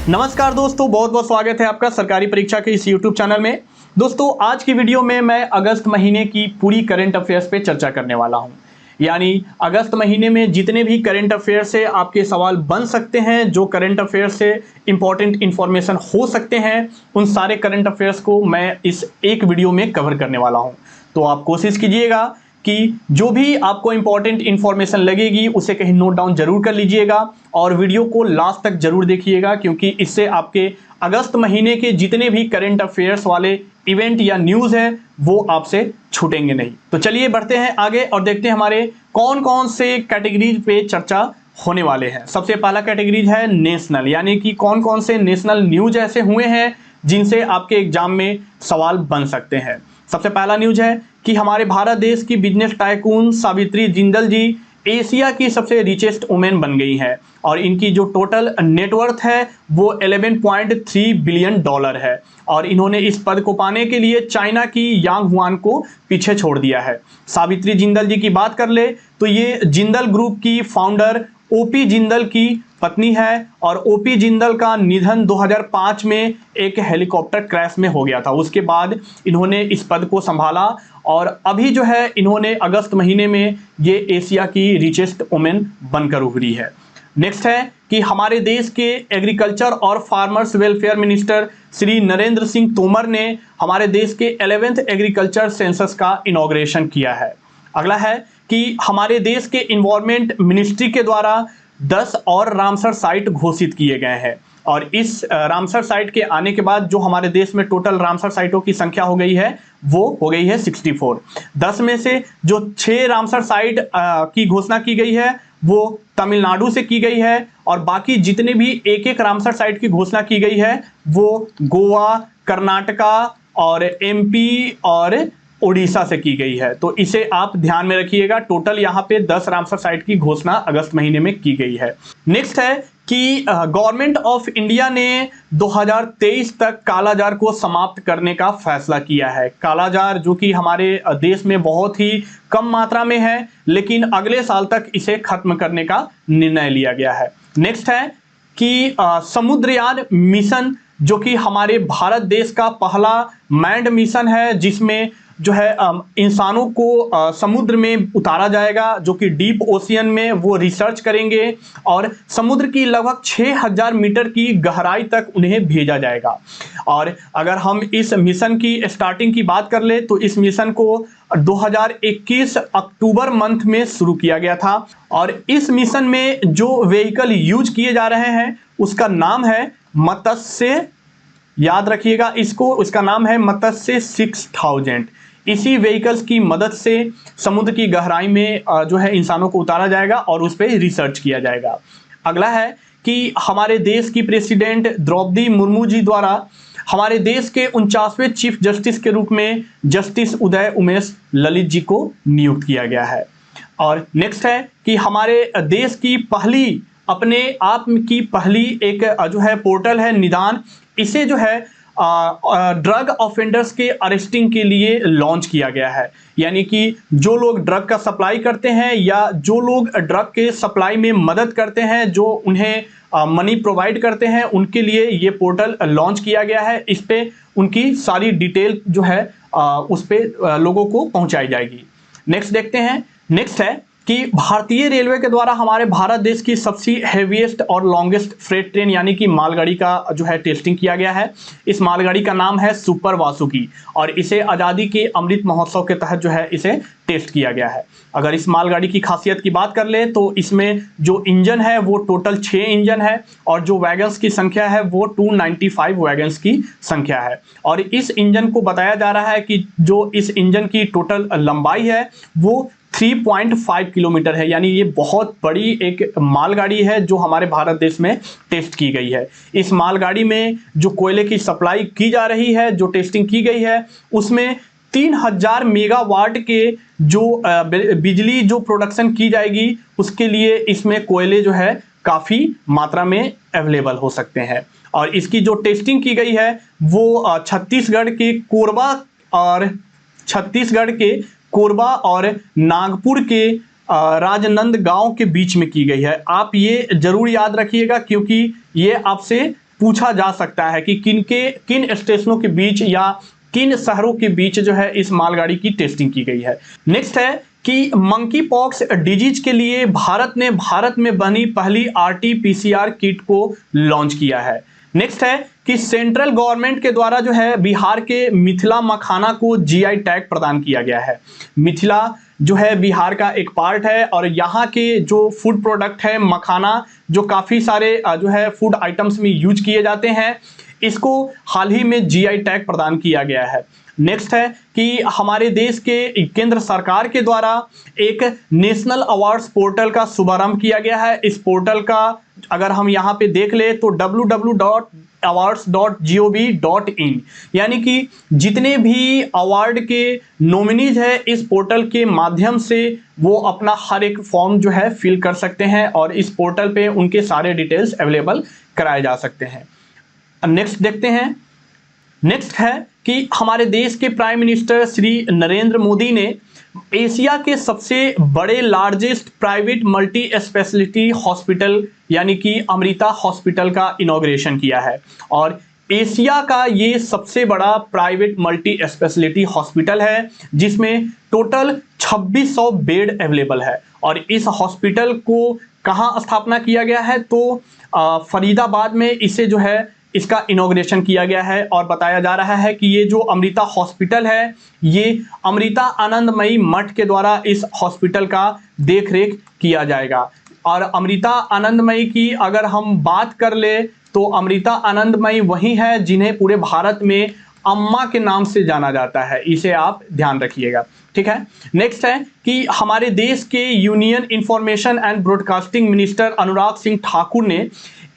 नमस्कार दोस्तों, बहुत बहुत स्वागत है आपका सरकारी परीक्षा के इस YouTube चैनल में। दोस्तों, आज की वीडियो में मैं अगस्त महीने की पूरी करंट अफेयर्स पे चर्चा करने वाला हूं। यानी अगस्त महीने में जितने भी करंट अफेयर्स से आपके सवाल बन सकते हैं, जो करंट अफेयर्स से इंपॉर्टेंट इंफॉर्मेशन हो सकते हैं, उन सारे करंट अफेयर्स को मैं इस एक वीडियो में कवर करने वाला हूं। तो आप कोशिश कीजिएगा कि जो भी आपको इंपॉर्टेंट इंफॉर्मेशन लगेगी उसे कहीं नोट डाउन जरूर कर लीजिएगा और वीडियो को लास्ट तक जरूर देखिएगा, क्योंकि इससे आपके अगस्त महीने के जितने भी करंट अफेयर्स वाले इवेंट या न्यूज़ है वो आपसे छूटेंगे नहीं। तो चलिए बढ़ते हैं आगे और देखते हैं हमारे कौन कौन से कैटेगरीज पे चर्चा होने वाले हैं। सबसे पहला कैटेगरीज है नेशनल, यानी कि कौन कौन से नेशनल न्यूज ऐसे हुए हैं जिनसे आपके एग्जाम में सवाल बन सकते हैं। सबसे पहला न्यूज है कि हमारे भारत देश की बिजनेस टाइकून सावित्री जिंदल जी एशिया की सबसे रिचेस्ट वुमेन बन गई हैं और इनकी जो टोटल नेटवर्थ है वो 11.3 बिलियन डॉलर है और इन्होंने इस पद को पाने के लिए चाइना की यांग हुआन को पीछे छोड़ दिया है। सावित्री जिंदल जी की बात कर ले तो ये जिंदल ग्रुप की फाउंडर ओपी जिंदल की पत्नी है और ओपी जिंदल का निधन 2005 में एक हेलीकॉप्टर क्रैश में हो गया था। उसके बाद इन्होंने इस पद को संभाला और अभी जो है इन्होंने अगस्त महीने में ये एशिया की रिचेस्ट वुमेन बनकर उभरी है। नेक्स्ट है कि हमारे देश के एग्रीकल्चर और farmers welfare minister Shri Narendra Singh Tomar ने हमारे देश के 11th एग्रीकल्चर सेंसस का इनॉग्रेशन किया है। अगला है कि हमारे देश के इन्वायरमेंट मिनिस्ट्री के द्वारा 10 और रामसर साइट घोषित किए गए हैं और इस रामसर साइट के आने के बाद जो हमारे देश में टोटल रामसर साइटों की संख्या हो गई है वो हो गई है 64। 10 में से जो 6 रामसर साइट की घोषणा की गई है वो तमिलनाडु से की गई है और बाकी जितने भी एक एक रामसर साइट की घोषणा की गई है वो गोवा, कर्नाटका और एमपी और ओडिशा से की गई है। तो इसे आप ध्यान में रखिएगा। टोटल यहाँ पे 10 रामसर साइट की घोषणा अगस्त महीने में की गई है। नेक्स्ट है कि गवर्नमेंट ऑफ इंडिया ने 2023 तक कालाजार को समाप्त करने का फैसला किया है। कालाजार जो कि हमारे देश में बहुत ही कम मात्रा में है, लेकिन अगले साल तक इसे खत्म करने का निर्णय लिया गया है। नेक्स्ट है कि समुद्रयान मिशन जो कि हमारे भारत देश का पहला मैन्ड मिशन है, जिसमें जो है इंसानों को समुद्र में उतारा जाएगा, जो कि डीप ओशियन में वो रिसर्च करेंगे और समुद्र की लगभग 6000 मीटर की गहराई तक उन्हें भेजा जाएगा। और अगर हम इस मिशन की स्टार्टिंग की बात कर ले तो इस मिशन को 2021 अक्टूबर मंथ में शुरू किया गया था और इस मिशन में जो व्हीकल यूज किए जा रहे हैं उसका नाम है मत्स्य, याद रखिएगा इसको, इसका नाम है मत्स्य 6000। इसी व्हीकल्स की मदद से समुद्र की गहराई में जो है इंसानों को उतारा जाएगा और उस पर रिसर्च किया जाएगा। अगला है कि हमारे देश की प्रेसिडेंट द्रौपदी मुर्मू जी द्वारा हमारे देश के 49वें चीफ जस्टिस के रूप में जस्टिस उदय उमेश ललित जी को नियुक्त किया गया है। और नेक्स्ट है कि हमारे देश की पहली अपने आप की पहली एक जो है पोर्टल है निदान, इसे जो है ड्रग ऑफेंडर्स के अरेस्टिंग के लिए लॉन्च किया गया है। यानी कि जो लोग ड्रग का सप्लाई करते हैं या जो लोग ड्रग के सप्लाई में मदद करते हैं, जो उन्हें मनी प्रोवाइड करते हैं, उनके लिए ये पोर्टल लॉन्च किया गया है। इस पे उनकी सारी डिटेल जो है उस पे लोगों को पहुंचाई जाएगी। नेक्स्ट देखते हैं। नेक्स्ट है कि भारतीय रेलवे के द्वारा हमारे भारत देश की सबसे हेवीएस्ट और लॉन्गेस्ट फ्रेट ट्रेन यानी कि मालगाड़ी का जो है टेस्टिंग किया गया है। इस मालगाड़ी का नाम है सुपर वासुकी और इसे आज़ादी के अमृत महोत्सव के तहत जो है इसे टेस्ट किया गया है। अगर इस मालगाड़ी की खासियत की बात कर ले तो इसमें जो इंजन है वो टोटल 6 इंजन है और जो वैगन्स की संख्या है वो 295 वैगन्स की संख्या है। और इस इंजन को बताया जा रहा है कि जो इस इंजन की टोटल लंबाई है वो 3.5 किलोमीटर है। यानी ये बहुत बड़ी एक मालगाड़ी है जो हमारे भारत देश में टेस्ट की गई है। इस मालगाड़ी में जो कोयले की सप्लाई की जा रही है, जो टेस्टिंग की गई है, उसमें 3000 मेगावाट के जो बिजली जो प्रोडक्शन की जाएगी उसके लिए इसमें कोयले जो है काफ़ी मात्रा में अवेलेबल हो सकते हैं। और इसकी जो टेस्टिंग की गई है वो छत्तीसगढ़ के कोरबा और नागपुर के राजनंद गांव के बीच में की गई है। आप ये जरूर याद रखिएगा क्योंकि ये आपसे पूछा जा सकता है कि किन स्टेशनों के बीच या किन शहरों के बीच जो है इस मालगाड़ी की टेस्टिंग की गई है। नेक्स्ट है कि मंकी पॉक्स डिजीज के लिए भारत में बनी पहली RT-PCR किट को लॉन्च किया है। नेक्स्ट है कि सेंट्रल गवर्नमेंट के द्वारा जो है बिहार के मिथिला मखाना को GI टैग प्रदान किया गया है। मिथिला जो है बिहार का एक पार्ट है और यहाँ के जो फूड प्रोडक्ट है मखाना, जो काफ़ी सारे जो है फूड आइटम्स में यूज किए जाते हैं, इसको हाल ही में GI टैग प्रदान किया गया है। नेक्स्ट है कि हमारे देश के केंद्र सरकार के द्वारा एक नेशनल अवार्ड्स पोर्टल का शुभारंभ किया गया है। इस पोर्टल का अगर हम यहाँ पे देख ले तो www.awards.gov.in, यानी कि जितने भी अवार्ड के नॉमिनीज है इस पोर्टल के माध्यम से वो अपना हर एक फॉर्म जो है फिल कर सकते हैं और इस पोर्टल पे उनके सारे डिटेल्स अवेलेबल कराए जा सकते हैं। नेक्स्ट देखते हैं। नेक्स्ट है कि हमारे देश के प्राइम मिनिस्टर श्री नरेंद्र मोदी ने एशिया के सबसे बड़े largest private multi speciality hospital यानी कि अमृता हॉस्पिटल का इनॉग्रेशन किया है और एशिया का ये सबसे बड़ा प्राइवेट मल्टी स्पेशलिटी हॉस्पिटल है जिसमें टोटल 2600 बेड अवेलेबल है। और इस हॉस्पिटल को कहाँ स्थापना किया गया है तो फरीदाबाद में इसे जो है इसका इनॉग्रेशन किया गया है और बताया जा रहा है कि ये जो अमृता हॉस्पिटल है ये अमृता आनंदमयी मठ के द्वारा इस हॉस्पिटल का देखरेख किया जाएगा। और अमृता आनंदमयी की अगर हम बात कर ले तो अमृता आनंदमयी वही है जिन्हें पूरे भारत में अम्मा के नाम से जाना जाता है, इसे आप ध्यान रखिएगा, ठीक है। नेक्स्ट है कि हमारे देश के union information and broadcasting minister Anurag Singh Thakur ने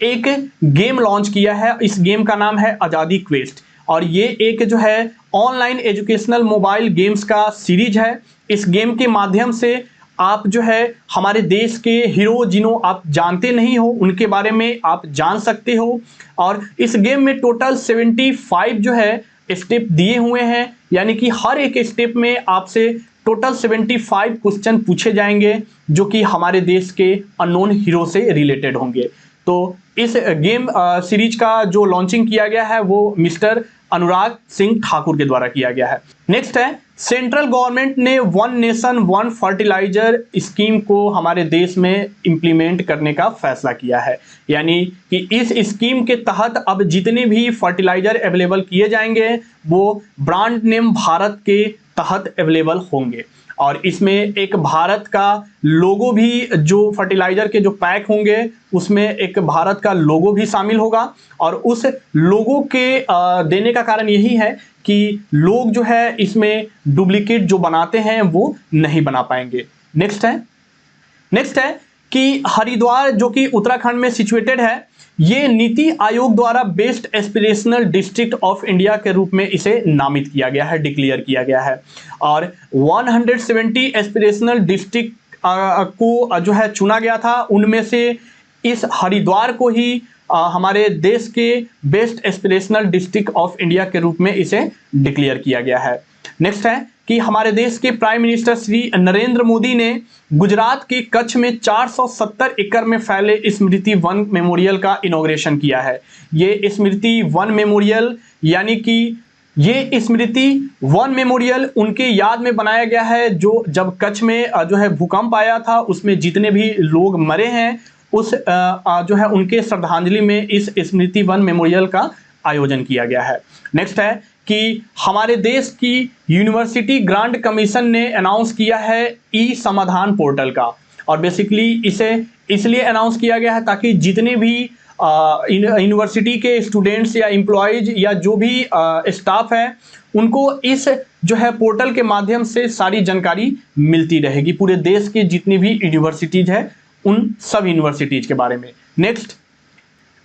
एक गेम लॉन्च किया है। इस गेम का नाम है आज़ादी क्वेस्ट और ये एक जो है ऑनलाइन एजुकेशनल मोबाइल गेम्स का सीरीज है। इस गेम के माध्यम से आप जो है हमारे देश के हीरो जिन्हों आप जानते नहीं हो उनके बारे में आप जान सकते हो। और इस गेम में टोटल 75 जो है स्टेप दिए हुए हैं, यानी कि हर एक स्टेप में आपसे टोटल 75 क्वेश्चन पूछे जाएंगे जो कि हमारे देश के अननोन हीरो से रिलेटेड होंगे। तो इस गेम सीरीज का जो लॉन्चिंग किया गया है वो मिस्टर अनुराग सिंह ठाकुर के द्वारा किया गया है। नेक्स्ट है सेंट्रल गवर्नमेंट ने one nation one fertiliser scheme को हमारे देश में इम्प्लीमेंट करने का फैसला किया है, यानी कि इस स्कीम के तहत अब जितने भी फर्टिलाइजर अवेलेबल किए जाएंगे वो ब्रांड नेम भारत के तहत अवेलेबल होंगे। और इसमें एक भारत का लोगो भी, जो फर्टिलाइजर के जो पैक होंगे उसमें एक भारत का लोगो भी शामिल होगा। और उस लोगो के देने का कारण यही है कि लोग जो है इसमें डुप्लीकेट जो बनाते हैं वो नहीं बना पाएंगे। नेक्स्ट है कि हरिद्वार जो कि उत्तराखंड में सिचुएटेड है, ये नीति आयोग द्वारा best aspirational district of India के रूप में इसे नामित किया गया है, डिक्लेयर किया गया है। और 170 एस्पिरेशनल डिस्ट्रिक्ट को जो है चुना गया था, उनमें से इस हरिद्वार को ही हमारे देश के best aspirational district of India के रूप में इसे डिक्लेयर किया गया है। नेक्स्ट है कि हमारे देश के प्राइम मिनिस्टर श्री नरेंद्र मोदी ने गुजरात के कच्छ में 470 एकड़ में फैले स्मृति वन मेमोरियल का इनॉग्रेशन किया है। ये स्मृति वन मेमोरियल यानी कि ये स्मृति वन मेमोरियल उनके याद में बनाया गया है जो जब कच्छ में जो है भूकंप आया था उसमें जितने भी लोग मरे हैं उस जो है उनके श्रद्धांजलि में इस स्मृति वन मेमोरियल का आयोजन किया गया है। नेक्स्ट है कि हमारे देश की यूनिवर्सिटी ग्रांट कमीशन ने अनाउंस किया है ई समाधान पोर्टल का। और बेसिकली इसे इसलिए अनाउंस किया गया है ताकि जितने भी यूनिवर्सिटी के स्टूडेंट्स या एम्प्लॉयज या जो भी स्टाफ है उनको इस जो है पोर्टल के माध्यम से सारी जानकारी मिलती रहेगी, पूरे देश के जितनी भी यूनिवर्सिटीज है उन सब यूनिवर्सिटीज के बारे में।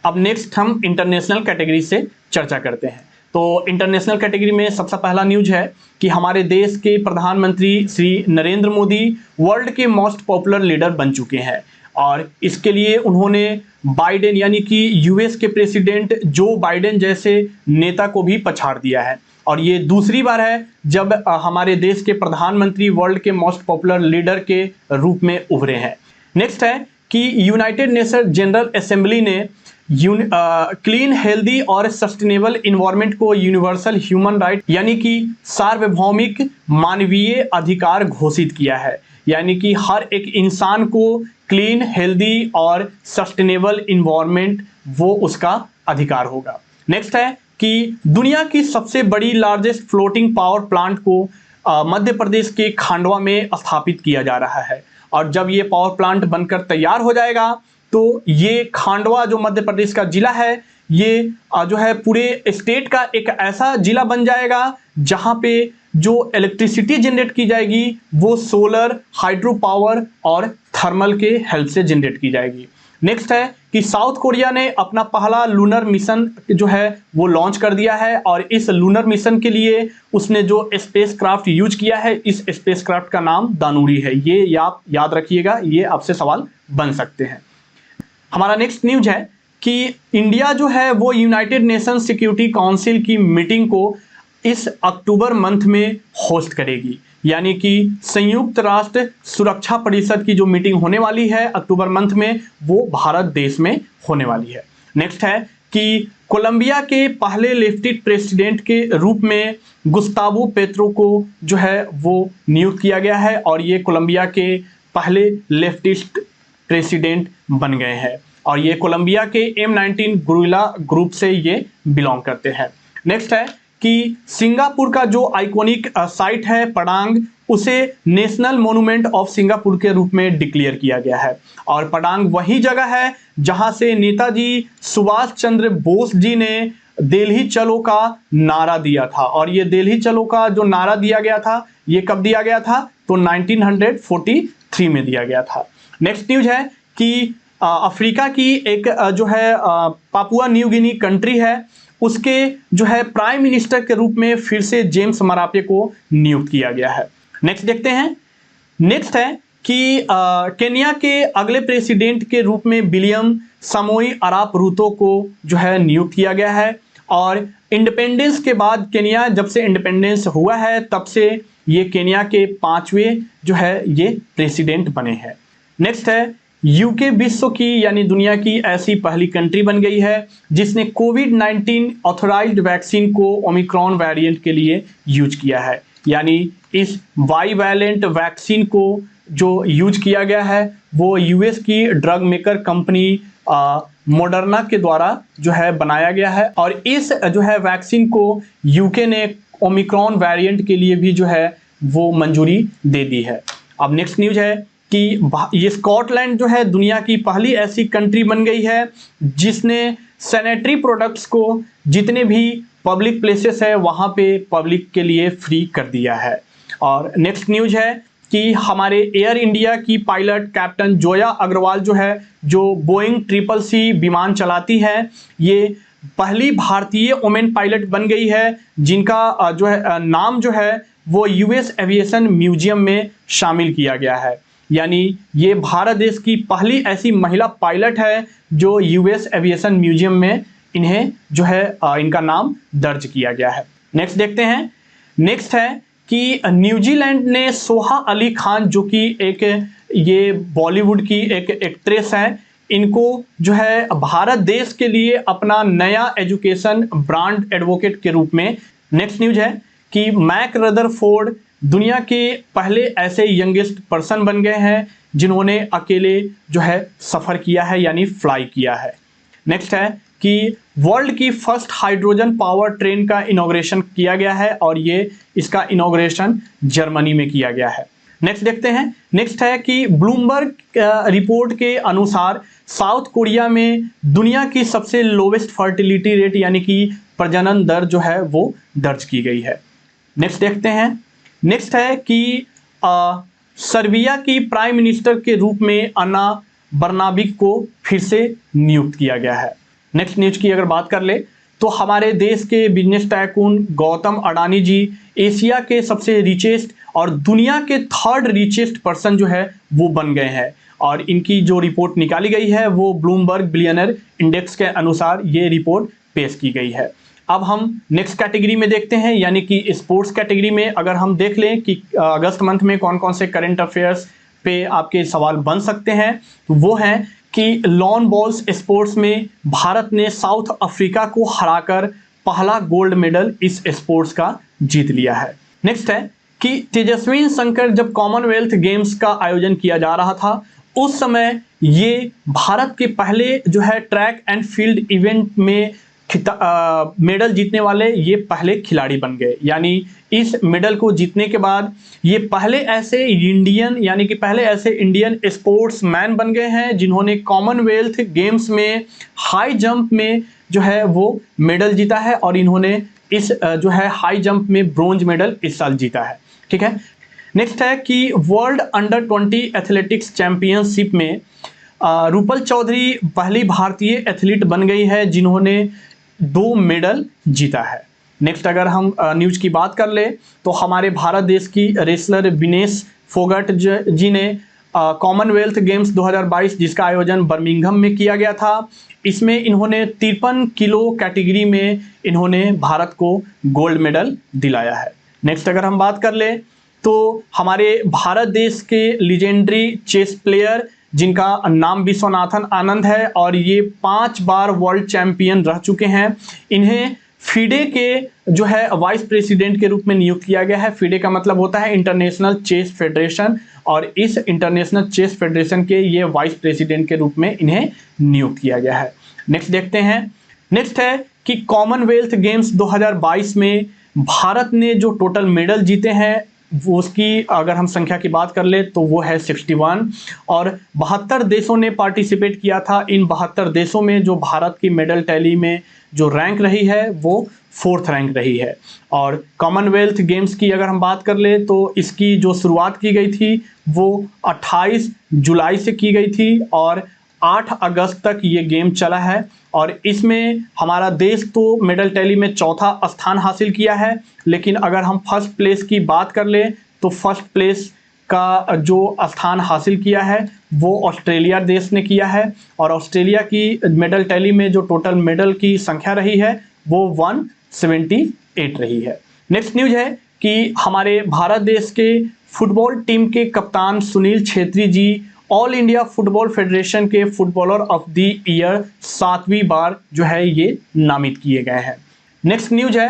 अब नेक्स्ट हम इंटरनेशनल कैटेगरी से चर्चा करते हैं। तो इंटरनेशनल कैटेगरी में सबसे पहला न्यूज है कि हमारे देश के प्रधानमंत्री श्री नरेंद्र मोदी वर्ल्ड के मोस्ट पॉपुलर लीडर बन चुके हैं और इसके लिए उन्होंने बाइडेन यानी कि यूएस के प्रेसिडेंट जो बाइडेन जैसे नेता को भी पछाड़ दिया है। और ये दूसरी बार है जब हमारे देश के प्रधानमंत्री वर्ल्ड के मोस्ट पॉपुलर लीडर के रूप में उभरे हैं। नेक्स्ट है कि यूनाइटेड नेशन जनरल असेंबली ने क्लीन, हेल्दी और सस्टेनेबल इन्वायरमेंट को यूनिवर्सल ह्यूमन राइट यानी कि सार्वभौमिक मानवीय अधिकार घोषित किया है। यानी कि हर एक इंसान को क्लीन, हेल्दी और सस्टेनेबल इन्वायरमेंट वो उसका अधिकार होगा। नेक्स्ट है कि दुनिया की सबसे बड़ी लार्जेस्ट फ्लोटिंग पावर प्लांट को मध्य प्रदेश के खांडवा में स्थापित किया जा रहा है। और जब ये पावर प्लांट बनकर तैयार हो जाएगा तो ये खांडवा जो मध्य प्रदेश का जिला है, ये जो है पूरे स्टेट का एक ऐसा जिला बन जाएगा जहां पे जो इलेक्ट्रिसिटी जनरेट की जाएगी वो सोलर, हाइड्रो पावर और थर्मल के हेल्प से जनरेट की जाएगी। नेक्स्ट है कि साउथ कोरिया ने अपना पहला लूनर मिशन जो है वो लॉन्च कर दिया है और इस लूनर मिशन के लिए उसने जो स्पेसक्राफ्ट यूज किया है, इस स्पेसक्राफ्ट का नाम दानुरी है। ये याद रखिएगा, ये आपसे सवाल बन सकते हैं। हमारा नेक्स्ट न्यूज है कि इंडिया जो है वो यूनाइटेड नेशन सिक्योरिटी काउंसिल की मीटिंग को इस अक्टूबर मंथ में होस्ट करेगी। यानी कि संयुक्त राष्ट्र सुरक्षा परिषद की जो मीटिंग होने वाली है अक्टूबर मंथ में, वो भारत देश में होने वाली है। नेक्स्ट है कि कोलंबिया के पहले लेफ्टिनेंट प्रेसिडेंट के रूप में गुस्तावो पेट्रो को जो है वो नियुक्त किया गया है और ये कोलंबिया के पहले लेफ्टिस्ट प्रेसिडेंट बन गए हैं और ये कोलंबिया के M19 गुरिल्ला ग्रुप से ये बिलोंग करते हैं। नेक्स्ट है कि सिंगापुर का जो आइकॉनिक साइट है पडांग, उसे नेशनल मॉन्यूमेंट ऑफ सिंगापुर के रूप में डिक्लेयर किया गया है और पडांग वही जगह है जहां से नेताजी सुभाष चंद्र बोस जी ने दिल्ली चलो का नारा दिया था। और ये दिल्ली चलो का जो नारा दिया गया था, ये कब दिया गया था? तो 1943 में दिया गया था। नेक्स्ट न्यूज है कि अफ्रीका की एक जो है पापुआ न्यू गिनी कंट्री है, उसके जो है प्राइम मिनिस्टर के रूप में फिर से जेम्स मरापे को नियुक्त किया गया है। नेक्स्ट देखते हैं। नेक्स्ट है कि केन्या के अगले प्रेसिडेंट के रूप में विलियम समोई अराप रूतो को जो है नियुक्त किया गया है और इंडिपेंडेंस के बाद, केन्या जब से इंडिपेंडेंस हुआ है तब से ये केन्या के 5वें जो है ये प्रेसिडेंट बने हैं। नेक्स्ट है यूके विश्व की यानी दुनिया की ऐसी पहली कंट्री बन गई है जिसने कोविड-19 ऑथराइज्ड वैक्सीन को ओमिक्रॉन वेरिएंट के लिए यूज किया है। यानी इस बाईवैलेंट वैक्सीन को जो यूज किया गया है वो यूएस की ड्रग मेकर कंपनी मॉडर्ना के द्वारा जो है बनाया गया है और इस जो है वैक्सीन को यूके ने ओमिक्रॉन वेरिएंट के लिए भी जो है वो मंजूरी दे दी है। अब नेक्स्ट न्यूज है कि ये स्कॉटलैंड जो है दुनिया की पहली ऐसी कंट्री बन गई है जिसने सैनिटरी प्रोडक्ट्स को जितने भी पब्लिक प्लेसेस है वहाँ पे पब्लिक के लिए फ्री कर दिया है। और नेक्स्ट न्यूज है कि हमारे एयर इंडिया की पायलट कैप्टन जोया अग्रवाल जो है, जो बोइंग 777 विमान चलाती है, ये पहली भारतीय वुमेन पायलट बन गई है जिनका जो है नाम जो है वो यूएस एविएशन म्यूजियम में शामिल किया गया है। यानी ये भारत देश की पहली ऐसी महिला पायलट है जो यूएस एविएशन म्यूजियम में इन्हें जो है इनका नाम दर्ज किया गया है। नेक्स्ट देखते हैं। नेक्स्ट है कि न्यूजीलैंड ने सोहा अली खान जो कि एक ये बॉलीवुड की एक एक्ट्रेस हैं, इनको जो है भारत देश के लिए अपना नया एजुकेशन ब्रांड एडवोकेट के रूप में। नेक्स्ट न्यूज है कि मैक रदरफोर्ड दुनिया के पहले ऐसे यंगेस्ट पर्सन बन गए हैं जिन्होंने अकेले जो है सफ़र किया है यानी फ्लाई किया है। नेक्स्ट है कि वर्ल्ड की फर्स्ट हाइड्रोजन पावर ट्रेन का इनॉग्रेशन किया गया है और ये इसका इनॉग्रेशन जर्मनी में किया गया है। नेक्स्ट देखते हैं। नेक्स्ट है कि ब्लूमबर्ग रिपोर्ट के अनुसार साउथ कोरिया में दुनिया की सबसे लोवेस्ट फर्टिलिटी रेट यानी कि प्रजनन दर जो है वो दर्ज की गई है। नेक्स्ट देखते हैं। नेक्स्ट है कि सर्बिया की प्राइम मिनिस्टर के रूप में अन्ना बर्नाबिक को फिर से नियुक्त किया गया है। नेक्स्ट न्यूज की अगर बात कर ले तो हमारे देश के बिजनेस टाइकून गौतम अडानी जी एशिया के सबसे रिचेस्ट और दुनिया के 3rd रिचेस्ट पर्सन जो है वो बन गए हैं और इनकी जो रिपोर्ट निकाली गई है वो ब्लूमबर्ग बिलियनर इंडेक्स के अनुसार ये रिपोर्ट पेश की गई है। अब हम नेक्स्ट कैटेगरी में देखते हैं यानी कि स्पोर्ट्स कैटेगरी में अगर हम देख लें कि अगस्त मंथ में कौन कौन से करंट अफेयर्स पे आपके सवाल बन सकते हैं, तो वो है कि लॉन बॉल्स स्पोर्ट्स में भारत ने साउथ अफ्रीका को हराकर पहला गोल्ड मेडल इस स्पोर्ट्स का जीत लिया है। नेक्स्ट है कि तेजस्वी शंकर जब कॉमनवेल्थ गेम्स का आयोजन किया जा रहा था, उस समय ये भारत के पहले जो है ट्रैक एंड फील्ड इवेंट में मेडल जीतने वाले ये पहले खिलाड़ी बन गए। यानी इस मेडल को जीतने के बाद ये पहले ऐसे इंडियन स्पोर्ट्समैन बन गए हैं जिन्होंने कॉमनवेल्थ गेम्स में हाई जंप में जो है वो मेडल जीता है, और इन्होंने इस जो है हाई जंप में ब्रोंज मेडल इस साल जीता है। ठीक है, नेक्स्ट है कि वर्ल्ड अंडर 20 एथलेटिक्स चैंपियनशिप में रूपल चौधरी पहली भारतीय एथलीट बन गई है जिन्होंने 2 मेडल जीता है। नेक्स्ट अगर हम न्यूज की बात कर ले तो हमारे भारत देश की रेसलर विनेश फोगट जी ने कॉमनवेल्थ गेम्स 2022 जिसका आयोजन बर्मिंघम में किया गया था, इसमें इन्होंने 53 किलो कैटेगरी में इन्होंने भारत को गोल्ड मेडल दिलाया है। नेक्स्ट अगर हम बात कर ले तो हमारे भारत देश के लीजेंडरी चेस प्लेयर जिनका नाम विश्वनाथन आनंद है और ये 5 बार वर्ल्ड चैंपियन रह चुके हैं, इन्हें फीडे के जो है वाइस प्रेसिडेंट के रूप में नियुक्त किया गया है। फीडे का मतलब होता है इंटरनेशनल चेस फेडरेशन, और इस इंटरनेशनल चेस फेडरेशन के ये वाइस प्रेसिडेंट के रूप में इन्हें नियुक्त किया गया है। नेक्स्ट देखते हैं, नेक्स्ट है कि कॉमनवेल्थ गेम्स 2022 में भारत ने जो टोटल मेडल जीते हैं वो उसकी अगर हम संख्या की बात कर ले तो वो है 61, और 72 देशों ने पार्टिसिपेट किया था। इन 72 देशों में जो भारत की मेडल टैली में जो रैंक रही है वो 4th रैंक रही है। और कॉमनवेल्थ गेम्स की अगर हम बात कर ले तो इसकी जो शुरुआत की गई थी वो 28 जुलाई से की गई थी और 8 अगस्त तक ये गेम चला है, और इसमें हमारा देश तो मेडल टैली में 4था स्थान हासिल किया है। लेकिन अगर हम फर्स्ट प्लेस की बात कर ले तो फर्स्ट प्लेस का जो स्थान हासिल किया है वो ऑस्ट्रेलिया देश ने किया है, और ऑस्ट्रेलिया की मेडल टैली में जो टोटल मेडल की संख्या रही है वो 178 रही है। नेक्स्ट न्यूज है कि हमारे भारत देश के फुटबॉल टीम के कप्तान सुनील छेत्री जी ऑल इंडिया फुटबॉल फेडरेशन के फुटबॉलर ऑफ द ईयर 7वीं बार जो है ये नामित किए गए हैं। नेक्स्ट न्यूज है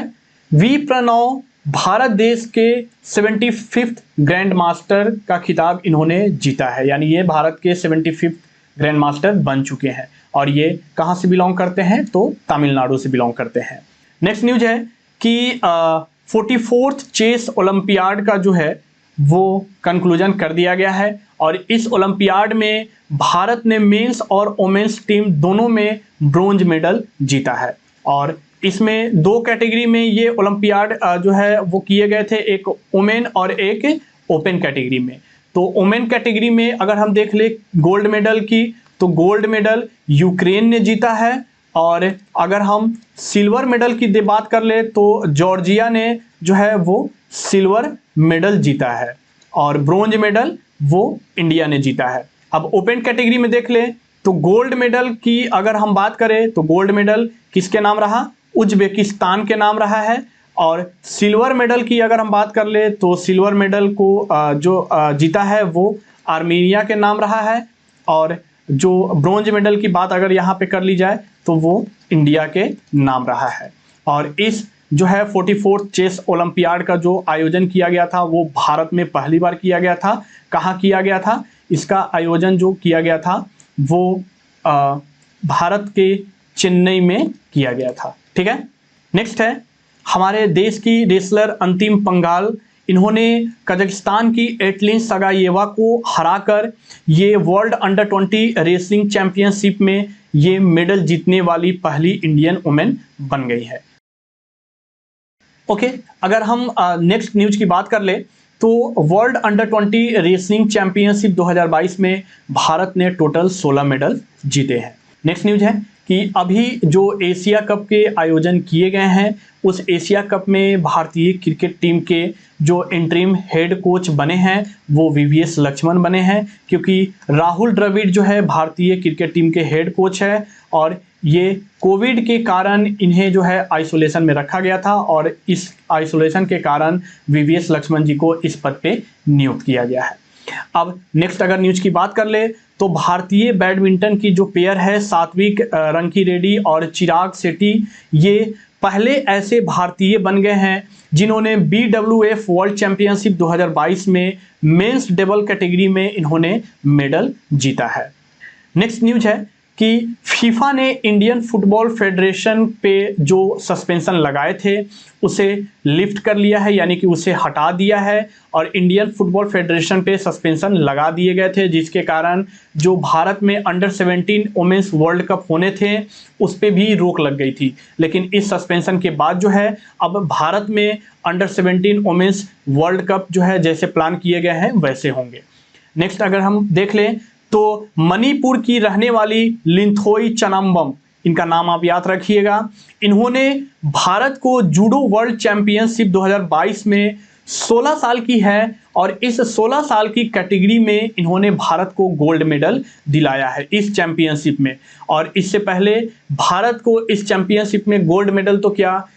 वी प्रणव भारत देश के 75th ग्रैंड मास्टर का खिताब इन्होंने जीता है, यानी ये भारत के 75th ग्रैंड मास्टर बन चुके हैं, और ये कहाँ से बिलोंग करते हैं तो तमिलनाडु से बिलोंग करते हैं। नेक्स्ट न्यूज है कि 44th चेस ओलंपियाड का जो है वो कंक्लूजन कर दिया गया है, और इस ओलंपियाड में भारत ने मेंस और वोमेंस टीम दोनों में ब्रोंज मेडल जीता है। और इसमें 2 कैटेगरी में ये ओलंपियाड जो है वो किए गए थे, एक वुमेन और एक ओपन कैटेगरी में। तो वुमेन कैटेगरी में अगर हम देख ले गोल्ड मेडल की तो गोल्ड मेडल यूक्रेन ने जीता है, और अगर हम सिल्वर मेडल की बात कर ले तो जॉर्जिया ने जो है वो सिल्वर मेडल जीता है, और ब्रोंज मेडल वो इंडिया ने जीता है। अब ओपन कैटेगरी में देख ले तो गोल्ड मेडल की अगर हम बात करें तो गोल्ड मेडल किसके नाम रहा, उज्बेकिस्तान के नाम रहा है, और सिल्वर मेडल की अगर हम बात कर ले तो सिल्वर मेडल को जो जीता है वो आर्मीनिया के नाम रहा है, और जो ब्रोंज मेडल की बात अगर यहाँ पे कर ली जाए तो वो इंडिया के नाम रहा है। और इस जो है 44th चेस ओलंपियाड का जो आयोजन किया गया था वो भारत में पहली बार किया गया था। कहाँ किया गया था, इसका आयोजन जो किया गया था वो भारत के चेन्नई में किया गया था। ठीक है, नेक्स्ट है हमारे देश की रेसलर अंतिम पंघाल, इन्होंने कजाकिस्तान की एटलिन सगायेवा को हराकर ये वर्ल्ड अंडर 20 रेसलिंग चैंपियनशिप में ये मेडल जीतने वाली पहली इंडियन वुमेन बन गई है। ओके, अगर हम नेक्स्ट न्यूज की बात कर ले तो वर्ल्ड अंडर 20 रेसलिंग चैंपियनशिप 2022 में भारत ने टोटल 16 मेडल जीते हैं। नेक्स्ट न्यूज है कि अभी जो एशिया कप के आयोजन किए गए हैं उस एशिया कप में भारतीय क्रिकेट टीम के जो इंटरिम हेड कोच बने हैं वो वीवीएस लक्ष्मण बने हैं, क्योंकि राहुल द्रविड़ जो है भारतीय क्रिकेट टीम के हेड कोच है, और ये कोविड के कारण इन्हें जो है आइसोलेशन में रखा गया था, और इस आइसोलेशन के कारण वीवीएस लक्ष्मण जी को इस पद पे नियुक्त किया गया है। अब नेक्स्ट अगर न्यूज की बात कर ले तो भारतीय बैडमिंटन की जो पेयर है सात्विक रंकीरेड्डी और चिराग शेट्टी, ये पहले ऐसे भारतीय बन गए हैं जिन्होंने BWF वर्ल्ड चैंपियनशिप 2022 में मेंस डबल कैटेगरी में इन्होंने मेडल जीता है। नेक्स्ट न्यूज है कि फीफा ने इंडियन फुटबॉल फेडरेशन पे जो सस्पेंशन लगाए थे उसे लिफ्ट कर लिया है, यानी कि उसे हटा दिया है और इंडियन फुटबॉल फेडरेशन पे सस्पेंशन लगा दिए गए थे, जिसके कारण जो भारत में अंडर 17 वुमेन्स वर्ल्ड कप होने थे उस पर भी रोक लग गई थी। लेकिन इस सस्पेंशन के बाद जो है अब भारत में अंडर 17 वुमेन्स वर्ल्ड कप जो है जैसे प्लान किए गए हैं वैसे होंगे। नेक्स्ट अगर हम देख लें तो मणिपुर की रहने वाली लिंथोई चनाम्बम, इनका नाम आप याद रखिएगा, इन्होंने भारत को जूडो वर्ल्ड चैंपियनशिप 2022 में 16 साल की है और इस 16 साल की कैटेगरी में इन्होंने भारत को गोल्ड मेडल दिलाया है इस चैंपियनशिप में। और इससे पहले भारत को इस चैंपियनशिप में गोल्ड मेडल तो क्या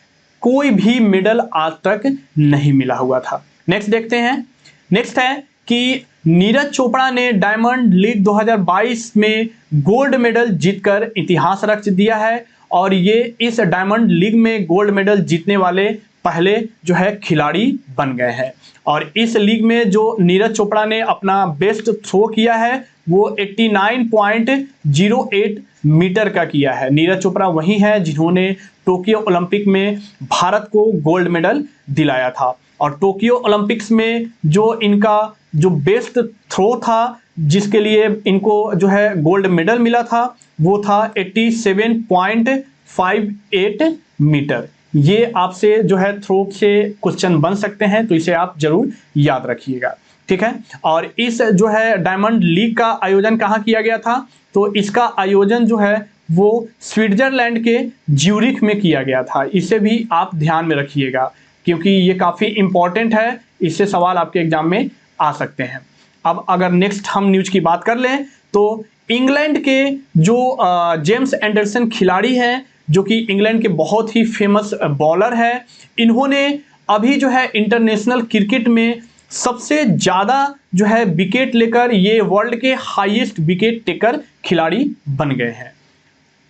कोई भी मेडल आज तक नहीं मिला हुआ था। नेक्स्ट देखते हैं। नेक्स्ट है कि नीरज चोपड़ा ने डायमंड लीग 2022 में गोल्ड मेडल जीतकर इतिहास रच दिया है और ये इस डायमंड लीग में गोल्ड मेडल जीतने वाले पहले जो है खिलाड़ी बन गए हैं। और इस लीग में जो नीरज चोपड़ा ने अपना बेस्ट थ्रो किया है वो 89.08 मीटर का किया है। नीरज चोपड़ा वही है जिन्होंने टोक्यो ओलंपिक में भारत को गोल्ड मेडल दिलाया था और टोक्यो ओलंपिक्स में जो इनका जो बेस्ट थ्रो था जिसके लिए इनको जो है गोल्ड मेडल मिला था वो था 87.58 मीटर। ये आपसे जो है थ्रो से क्वेश्चन बन सकते हैं तो इसे आप जरूर याद रखिएगा, ठीक है। और इस जो है डायमंड लीग का आयोजन कहाँ किया गया था, तो इसका आयोजन जो है वो स्विट्जरलैंड के ज्यूरिख में किया गया था। इसे भी आप ध्यान में रखिएगा क्योंकि ये काफ़ी इंपॉर्टेंट है, इससे सवाल आपके एग्जाम में आ सकते हैं। अब अगर नेक्स्ट हम न्यूज की बात कर लें तो इंग्लैंड के जो जेम्स एंडरसन खिलाड़ी हैं जो कि इंग्लैंड के बहुत ही फेमस बॉलर है, इन्होंने अभी जो है इंटरनेशनल क्रिकेट में सबसे ज़्यादा जो है विकेट लेकर ये वर्ल्ड के हाईएस्ट विकेट टेकर खिलाड़ी बन गए हैं।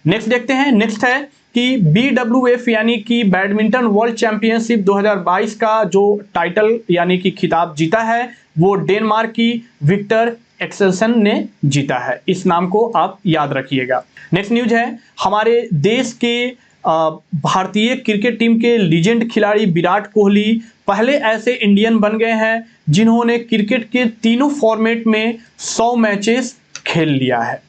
नेक्स्ट देखते हैं। नेक्स्ट है कि BWF यानी कि बैडमिंटन वर्ल्ड चैंपियनशिप 2022 का जो टाइटल यानी कि खिताब जीता है वो डेनमार्क की विक्टर एक्सेल्सन ने जीता है। इस नाम को आप याद रखिएगा। नेक्स्ट न्यूज है हमारे देश के भारतीय क्रिकेट टीम के लीजेंड खिलाड़ी विराट कोहली पहले ऐसे इंडियन बन गए हैं जिन्होंने क्रिकेट के तीनों फॉर्मेट में 100 मैचेस खेल लिया है।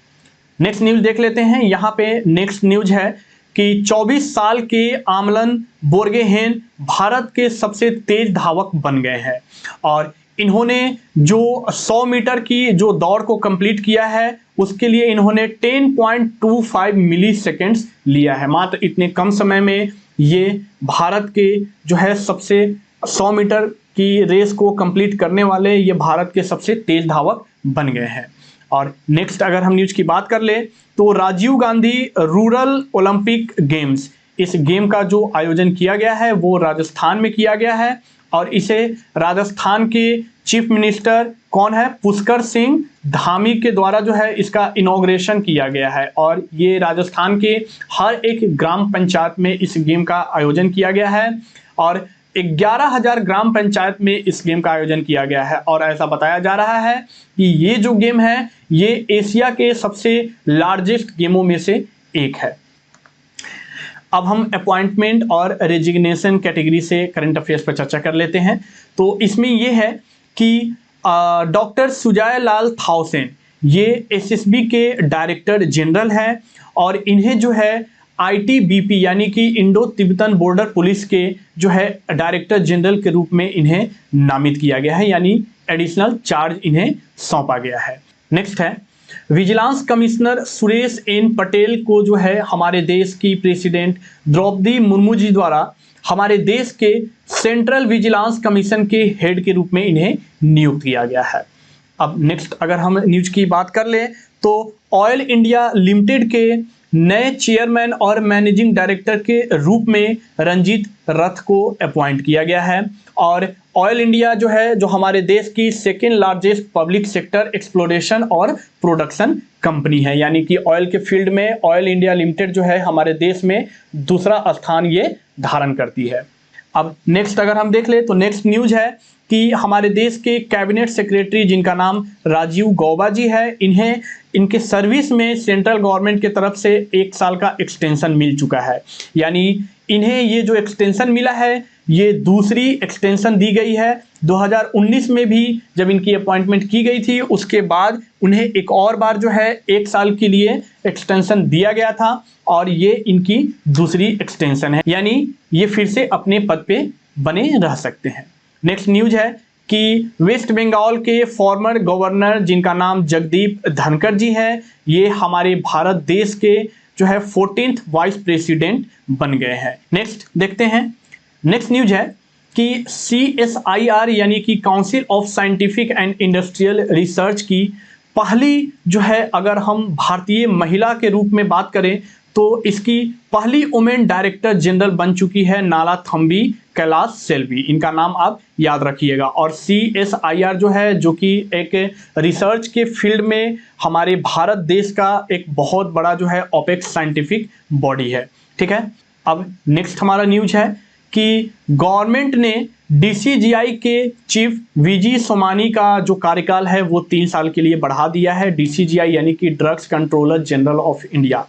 नेक्स्ट न्यूज देख लेते हैं। यहाँ पे नेक्स्ट न्यूज है कि 24 साल के आमलन बोर्गेहेन भारत के सबसे तेज धावक बन गए हैं और इन्होंने जो 100 मीटर की जो दौड़ को कंप्लीट किया है उसके लिए इन्होंने 10.25 मिली सेकेंड्स लिया है। मात्र इतने कम समय में ये भारत के जो है सबसे 100 मीटर की रेस को कंप्लीट करने वाले ये भारत के सबसे तेज धावक बन गए हैं। और नेक्स्ट अगर हम न्यूज की बात कर ले तो Rajiv Gandhi rural Olympic games, इस गेम का जो आयोजन किया गया है वो राजस्थान में किया गया है और इसे राजस्थान के चीफ मिनिस्टर कौन है, पुष्कर सिंह धामी के द्वारा जो है इसका इनॉग्रेशन किया गया है और ये राजस्थान के हर एक ग्राम पंचायत में इस गेम का आयोजन किया गया है और 11,000 ग्राम पंचायत में इस गेम का आयोजन किया गया है। और ऐसा बताया जा रहा है कि ये जो गेम है ये एशिया के सबसे लार्जेस्ट गेमों में से एक है। अब हम अपॉइंटमेंट और रेजिग्नेशन कैटेगरी से करंट अफेयर्स पर चर्चा कर लेते हैं। तो इसमें ये है कि डॉक्टर सुजाय लाल थाउसेन ये एसएसबी के डायरेक्टर जनरल हैं और इन्हें जो है ITBP यानी कि इंडो तिब्बतन बॉर्डर पुलिस के जो है डायरेक्टर जनरल के रूप में इन्हें नामित किया गया है, यानी एडिशनल चार्ज इन्हें सौंपा गया है। नेक्स्ट है vigilance commissioner Suresh N Patel को जो है हमारे देश की प्रेसिडेंट द्रौपदी मुर्मू जी द्वारा हमारे देश के सेंट्रल विजिलेंस कमीशन के हेड के रूप में इन्हें नियुक्त किया गया है। अब नेक्स्ट अगर हम न्यूज की बात कर लें तो ऑयल इंडिया लिमिटेड के नए चेयरमैन और मैनेजिंग डायरेक्टर के रूप में रंजीत रथ को अपॉइंट किया गया है और ऑयल इंडिया जो है, जो हमारे देश की second largest public sector exploration और प्रोडक्शन कंपनी है, यानी कि ऑयल के फील्ड में ऑयल इंडिया लिमिटेड जो है हमारे देश में दूसरा स्थान ये धारण करती है। अब नेक्स्ट अगर हम देख ले तो नेक्स्ट न्यूज है कि हमारे देश के कैबिनेट सेक्रेटरी जिनका नाम राजीव गौबा जी है, इन्हें इनके सर्विस में सेंट्रल गवर्नमेंट की तरफ से 1 साल का एक्सटेंशन मिल चुका है। यानी इन्हें ये जो एक्सटेंशन मिला है ये दूसरी एक्सटेंशन दी गई है। 2019 में भी जब इनकी अपॉइंटमेंट की गई थी उसके बाद उन्हें एक और बार जो है 1 साल के लिए एक्सटेंशन दिया गया था और ये इनकी दूसरी एक्सटेंशन है, यानी ये फिर से अपने पद पे बने रह सकते हैं। नेक्स्ट न्यूज है कि वेस्ट बंगाल के फॉर्मर गवर्नर जिनका नाम जगदीप धनखड़ जी है, ये हमारे भारत देश के जो है 14th वाइस प्रेसिडेंट बन गए हैं। नेक्स्ट देखते हैं। नेक्स्ट न्यूज है कि CSIR यानी कि council of scientific and industrial research की पहली जो है, अगर हम भारतीय महिला के रूप में बात करें तो इसकी पहली वुमेन डायरेक्टर जनरल बन चुकी है नालाथम्बी कैलाश सेल्वी। इनका नाम आप याद रखिएगा। और CSIR जो है, जो कि एक रिसर्च के फील्ड में हमारे भारत देश का एक बहुत बड़ा जो है ओपेक्स साइंटिफिक बॉडी है। ठीक है। अब नेक्स्ट हमारा न्यूज है कि गवर्नमेंट ने DCGI के चीफ VG सोमानी का जो कार्यकाल है वो 3 साल के लिए बढ़ा दिया है। DCGI यानी कि drugs controller general of India,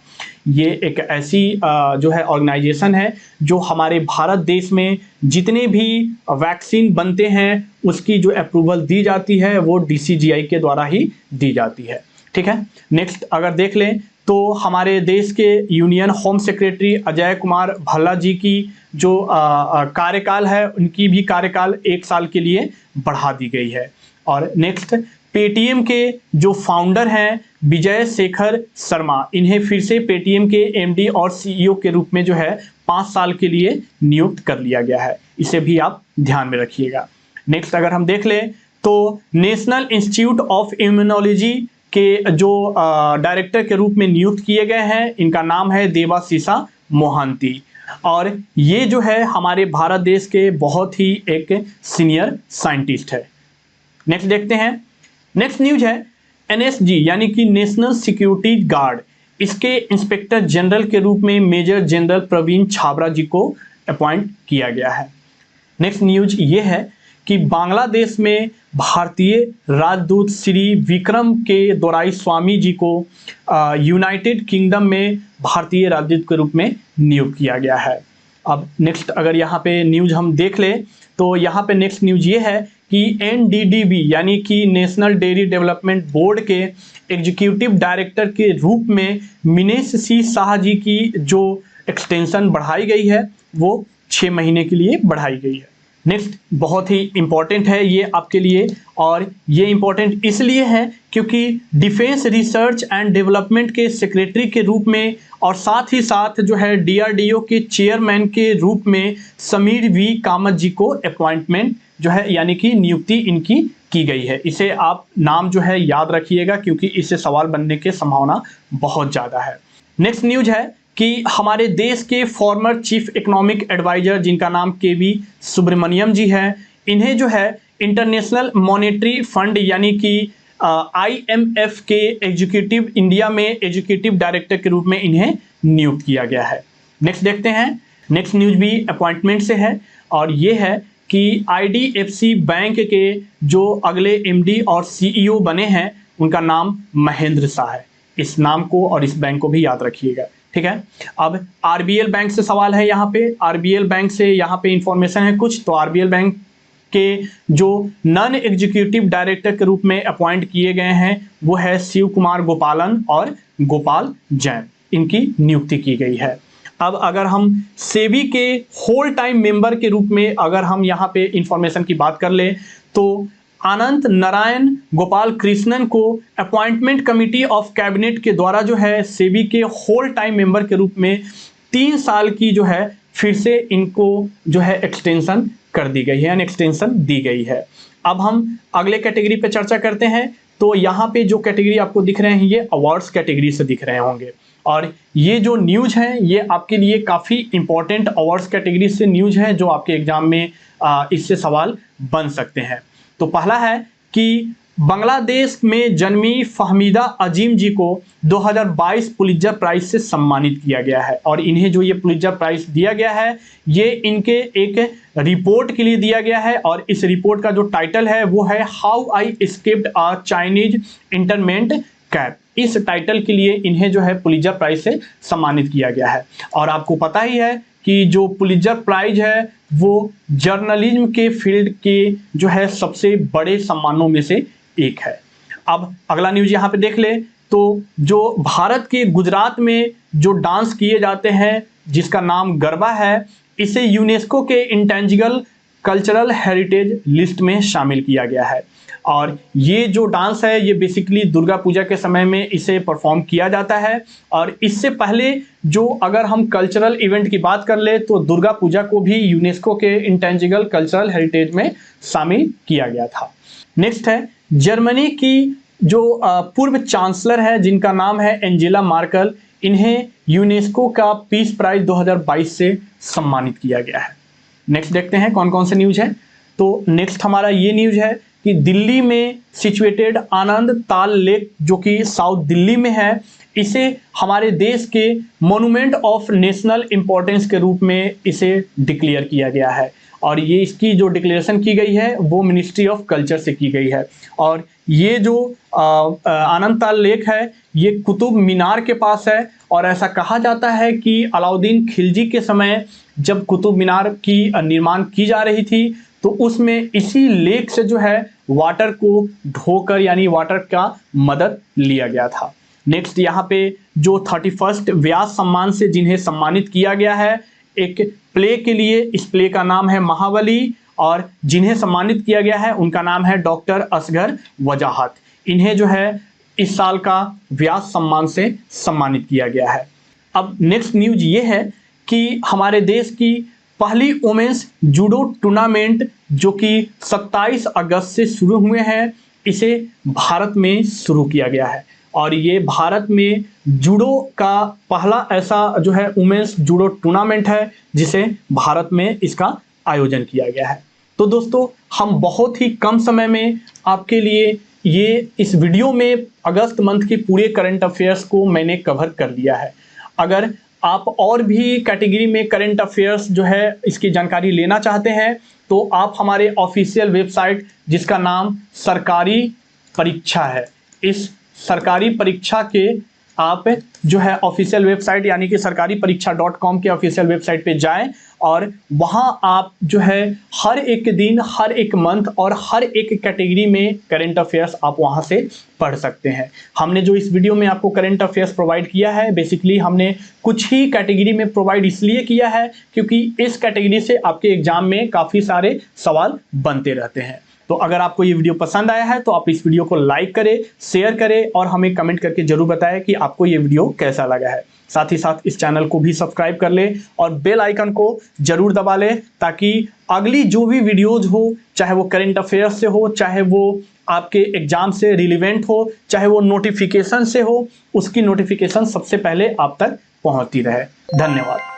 ये एक ऐसी जो है ऑर्गेनाइजेशन है जो हमारे भारत देश में जितने भी वैक्सीन बनते हैं उसकी जो अप्रूवल दी जाती है वो DCGI के द्वारा ही दी जाती है। ठीक है। नेक्स्ट अगर देख लें तो हमारे देश के union home secretary Ajay Kumar Bhalla ji की जो कार्यकाल है उनकी भी कार्यकाल 1 साल के लिए बढ़ा दी गई है। और नेक्स्ट पेटीएम के जो फाउंडर हैं विजय शेखर शर्मा, इन्हें फिर से पेटीएम के MD और CEO के रूप में जो है 5 साल के लिए नियुक्त कर लिया गया है। इसे भी आप ध्यान में रखिएगा। नेक्स्ट अगर हम देख लें तो नेशनल इंस्टीट्यूट ऑफ इम्यूनोलॉजी के जो डायरेक्टर के रूप में नियुक्त किए गए हैं, इनका नाम है देवाशीषा मोहंती और ये जो है हमारे भारत देश के बहुत ही एक सीनियर साइंटिस्ट है। नेक्स्ट देखते हैं। नेक्स्ट न्यूज है NSG यानी कि नेशनल सिक्योरिटी गार्ड, इसके इंस्पेक्टर जनरल के रूप में मेजर जनरल प्रवीण छाबरा जी को अपॉइंट किया गया है। नेक्स्ट न्यूज ये है कि बांग्लादेश में भारतीय राजदूत श्री विक्रम के दोराई स्वामी जी को यूनाइटेड किंगडम में भारतीय राजदूत के रूप में नियुक्त किया गया है। अब नेक्स्ट अगर यहाँ पे न्यूज हम देख लें तो यहाँ पे नेक्स्ट न्यूज ये है कि NDDB यानी कि नेशनल डेयरी डेवलपमेंट बोर्ड के एग्जीक्यूटिव डायरेक्टर के रूप में मिनेश सी शाह जी की जो एक्सटेंशन बढ़ाई गई है वो 6 महीने के लिए बढ़ाई गई है। नेक्स्ट बहुत ही इम्पॉर्टेंट है ये आपके लिए, और ये इम्पॉर्टेंट इसलिए है क्योंकि डिफेंस रिसर्च एंड डेवलपमेंट के सेक्रेटरी के रूप में और साथ ही साथ जो है DRDO के चेयरमैन के रूप में समीर V कामत जी को अपॉइंटमेंट जो है यानी कि नियुक्ति इनकी की गई है। इसे आप नाम जो है याद रखिएगा क्योंकि इससे सवाल बनने की संभावना बहुत ज़्यादा है। नेक्स्ट न्यूज है कि हमारे देश के फॉर्मर चीफ इकोनॉमिक एडवाइजर जिनका नाम KV सुब्रमण्यम जी है, इन्हें जो है इंटरनेशनल मॉनेटरी फंड यानी कि IMF के एग्जीक्यूटिव इंडिया में एग्जीक्यूटिव डायरेक्टर के रूप में इन्हें नियुक्त किया गया है। नेक्स्ट देखते हैं। नेक्स्ट न्यूज भी अपॉइंटमेंट से है और ये है कि IDFC बैंक के जो अगले MD और CEO बने हैं उनका नाम महेंद्र शाह है। इस नाम को और इस बैंक को भी याद रखिएगा। ठीक है। अब RBL बैंक से सवाल है, यहाँ पे RBL बैंक से यहाँ पे इंफॉर्मेशन है कुछ। तो RBL बैंक के जो नॉन एग्जीक्यूटिव डायरेक्टर के रूप में अपॉइंट किए गए हैं वो है शिव कुमार गोपालन और गोपाल जैन, इनकी नियुक्ति की गई है। अब अगर हम सेबी के होल टाइम मेंबर के रूप में अगर हम यहाँ पे इंफॉर्मेशन की बात कर ले तो अनंत नारायण गोपाल कृष्णन को अपॉइंटमेंट कमिटी ऑफ कैबिनेट के द्वारा जो है सेबी के होल टाइम मेंबर के रूप में 3 साल की जो है फिर से इनको जो है एक्सटेंशन कर दी गई है, यानी एक्सटेंशन दी गई है। अब हम अगले कैटेगरी पे चर्चा करते हैं। तो यहाँ पे जो कैटेगरी आपको दिख रहे हैं ये अवार्ड्स कैटेगरी से दिख रहे होंगे और ये जो न्यूज है ये आपके लिए काफ़ी इंपॉर्टेंट अवार्ड्स कैटेगरी से न्यूज है जो आपके एग्जाम में इससे सवाल बन सकते हैं। तो पहला है कि बांग्लादेश में जन्मी फहमीदा अजीम जी को 2022 पुलित्जर प्राइज से सम्मानित किया गया है। और इन्हें जो ये पुलित्जर प्राइज दिया गया है ये इनके एक रिपोर्ट के लिए दिया गया है। और इस रिपोर्ट का जो टाइटल है वो है how I escaped a Chinese entertainment cap. इस टाइटल के लिए इन्हें जो है पुलित्जर प्राइज से सम्मानित किया गया है। और आपको पता ही है कि जो पुलित्जर प्राइज है वो जर्नलिज्म के फील्ड के जो है सबसे बड़े सम्मानों में से एक है। अब अगला न्यूज यहाँ पे देख ले तो जो भारत के गुजरात में जो डांस किए जाते हैं जिसका नाम गरबा है, इसे यूनेस्को के इंटेंजिबल कल्चरल हेरिटेज लिस्ट में शामिल किया गया है। और ये जो डांस है ये बेसिकली दुर्गा पूजा के समय में इसे परफॉर्म किया जाता है। और इससे पहले जो अगर हम कल्चरल इवेंट की बात कर ले तो दुर्गा पूजा को भी यूनेस्को के इंटेंजिबल कल्चरल हेरिटेज में शामिल किया गया था। नेक्स्ट है जर्मनी की जो पूर्व चांसलर है जिनका नाम है एंजेला मार्केल, इन्हें यूनेस्को का पीस प्राइज 2022 से सम्मानित किया गया है। नेक्स्ट देखते हैं कौन कौन से न्यूज है। तो नेक्स्ट हमारा ये न्यूज है कि दिल्ली में सिचुएटेड आनंद ताल लेक जो कि साउथ दिल्ली में है, इसे हमारे देश के मोन्यूमेंट ऑफ नेशनल इम्पोर्टेंस के रूप में इसे डिक्लेयर किया गया है। और ये इसकी जो डिक्लेरेशन की गई है वो मिनिस्ट्री ऑफ कल्चर से की गई है। और ये जो आनंद ताल लेक है ये कुतुब मीनार के पास है। और ऐसा कहा जाता है कि अलाउद्दीन खिलजी के समय जब कुतुब मीनार की निर्माण की जा रही थी तो उसमें इसी लेक से जो है वाटर को ढोकर यानी वाटर का मदद लिया गया था। नेक्स्ट यहाँ पे जो 31st व्यास सम्मान से जिन्हें सम्मानित किया गया है एक प्ले के लिए, इस प्ले का नाम है महाबली। और जिन्हें सम्मानित किया गया है उनका नाम है डॉक्टर असगर वजाहत। इन्हें जो है इस साल का व्यास सम्मान से सम्मानित किया गया है। अब नेक्स्ट न्यूज ये है कि हमारे देश की पहली वुमेन्स जूडो टूर्नामेंट जो कि 27 अगस्त से शुरू हुए हैं, इसे भारत में शुरू किया गया है। और ये भारत में जूडो का पहला ऐसा जो है वुमेन्स जूडो टूर्नामेंट है जिसे भारत में इसका आयोजन किया गया है। तो दोस्तों हम बहुत ही कम समय में आपके लिए ये इस वीडियो में अगस्त मंथ के पूरे करंट अफेयर्स को मैंने कवर कर लिया है। अगर आप और भी कैटेगरी में करंट अफेयर्स जो है इसकी जानकारी लेना चाहते हैं तो आप हमारे ऑफिशियल वेबसाइट जिसका नाम सरकारी परीक्षा है, इस सरकारी परीक्षा के आप जो है ऑफिशियल वेबसाइट यानी कि sarkaripareeksha.com के ऑफिशियल वेबसाइट पे जाएं और वहां आप जो है हर एक दिन, हर एक मंथ और हर एक कैटेगरी में करंट अफेयर्स आप वहां से पढ़ सकते हैं। हमने जो इस वीडियो में आपको करंट अफेयर्स प्रोवाइड किया है बेसिकली हमने कुछ ही कैटेगरी में प्रोवाइड इसलिए किया है क्योंकि इस कैटेगरी से आपके एग्जाम में काफ़ी सारे सवाल बनते रहते हैं। तो अगर आपको ये वीडियो पसंद आया है तो आप इस वीडियो को लाइक करें, शेयर करें और हमें कमेंट करके जरूर बताएं कि आपको ये वीडियो कैसा लगा है। साथ ही साथ इस चैनल को भी सब्सक्राइब कर ले और बेल आइकन को जरूर दबा ले ताकि अगली जो भी वीडियोज हो, चाहे वो करंट अफेयर्स से हो, चाहे वो आपके एग्जाम से रिलेवेंट हो, चाहे वो नोटिफिकेशन से हो, उसकी नोटिफिकेशन सबसे पहले आप तक पहुंचती रहे। धन्यवाद।